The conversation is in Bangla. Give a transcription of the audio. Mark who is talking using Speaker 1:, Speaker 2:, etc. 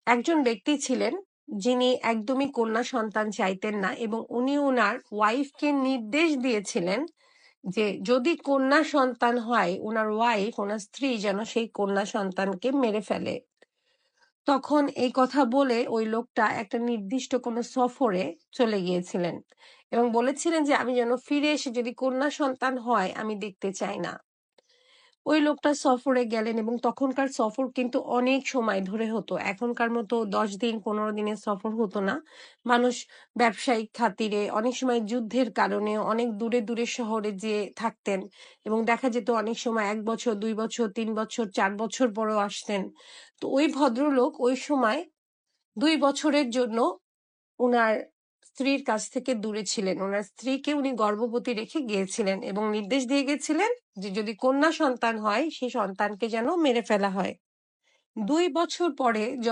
Speaker 1: একজন ব্যক্তি ছিলেন যিনি একদমই কন্যা সন্তান চাইতেন না এবং উনি ওনার ওয়াইফকে নির্দেশ দিয়েছিলেন যে যদি কন্যা সন্তান হয় ওনার ওয়াইফ ওনার স্ত্রী যেন সেই কন্যা সন্তানকে মেরে ফেলে। তখন এই কথা বলে ওই লোকটা একটা নির্দিষ্ট কোনো সফরে চলে গিয়েছিলেন এবং বলেছিলেন যে আমি যেন ফিরে এসে যদি কন্যা সন্তান হয় আমি দেখতে চাই না। ওই লোকটা সফরে গেলেন এবং তখনকার সফর কিন্তু অনেক সময় ধরে হতো, এখনকার মতো 10 দিন 15 দিনের সফর হতো না। মানুষ ব্যবসায়িক খাতিরে অনেক সময় যুদ্ধের কারণে অনেক দূরে দূরে শহরে যেয়ে থাকতেন এবং দেখা যেত অনেক সময় 1 বছর 2 বছর 3 বছর 4 বছর পরেও আসতেন। তো ওই ভদ্রলোক ওই সময় 2 বছরের জন্য উনার স্ত্রীর কাছ থেকে দূরে ছিলেন। উনার স্ত্রীকে উনি গর্ভবতী রেখে গিয়েছিলেন এবং নির্দেশ দিয়ে গেছিলেন যে যদি কন্যা সন্তান হয় সেই সন্তানকে যেন মেরে ফেলা হয়। 2 বছর পরে যখন